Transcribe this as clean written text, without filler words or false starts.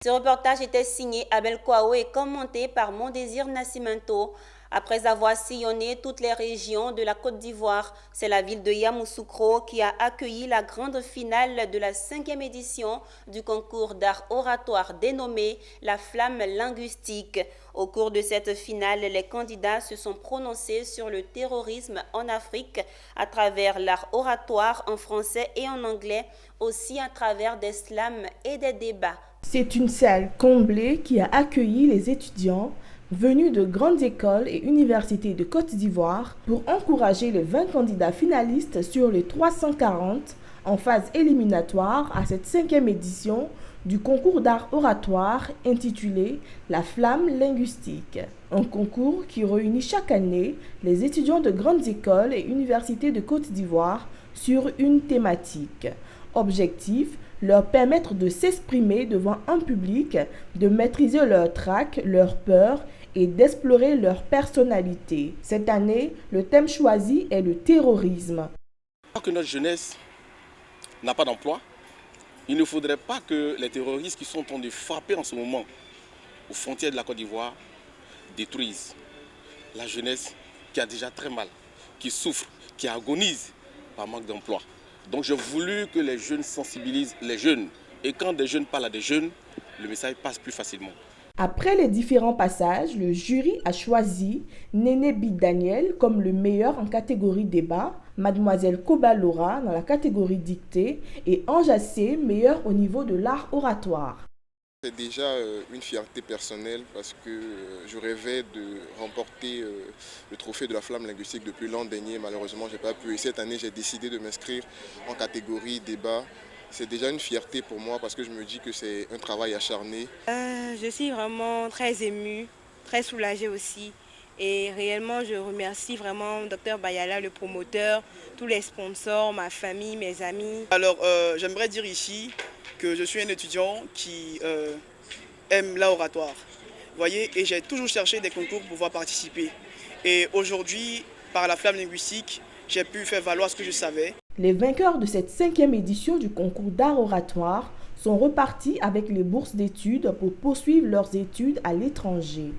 Ce reportage était signé Abel Kouao et commenté par Mondésir Nascimento. Après avoir sillonné toutes les régions de la Côte d'Ivoire, c'est la ville de Yamoussoukro qui a accueilli la grande finale de la 5e édition du concours d'art oratoire dénommé La Flamme linguistique. Au cours de cette finale, les candidats se sont prononcés sur le terrorisme en Afrique à travers l'art oratoire en français et en anglais, aussi à travers des slams et des débats. C'est une salle comblée qui a accueilli les étudiants venus de grandes écoles et universités de Côte d'Ivoire pour encourager les 20 candidats finalistes sur les 340 en phase éliminatoire à cette 5e édition du concours d'art oratoire intitulé La Flamme linguistique. Un concours qui réunit chaque année les étudiants de grandes écoles et universités de Côte d'Ivoire sur une thématique. Objectif, leur permettre de s'exprimer devant un public, de maîtriser leur trac, leur peur et d'explorer leur personnalité. Cette année, le thème choisi est le terrorisme. Tant que notre jeunesse n'a pas d'emploi, il ne faudrait pas que les terroristes qui sont en train de frapper en ce moment aux frontières de la Côte d'Ivoire détruisent la jeunesse qui a déjà très mal, qui souffre, qui agonise par manque d'emploi. Donc j'ai voulu que les jeunes sensibilisent les jeunes. Et quand des jeunes parlent à des jeunes, le message passe plus facilement. Après les différents passages, le jury a choisi Néné Bid Daniel comme le meilleur en catégorie débat, Mademoiselle Koba Laura dans la catégorie dictée et Ange Assé meilleur au niveau de l'art oratoire. C'est déjà une fierté personnelle parce que je rêvais de remporter le trophée de la flamme linguistique depuis l'an dernier. Malheureusement, je n'ai pas pu. Et cette année, j'ai décidé de m'inscrire en catégorie débat. C'est déjà une fierté pour moi parce que je me dis que c'est un travail acharné. Je suis vraiment très émue, très soulagée aussi. Et réellement, je remercie vraiment Dr Bayala, le promoteur, tous les sponsors, ma famille, mes amis. Alors, j'aimerais dire ici que je suis un étudiant qui aime l'oratoire. Vous voyez, et j'ai toujours cherché des concours pour pouvoir participer. Et aujourd'hui, par la flamme linguistique, j'ai pu faire valoir ce que je savais. Les vainqueurs de cette 5e édition du concours d'art oratoire sont repartis avec les bourses d'études pour poursuivre leurs études à l'étranger.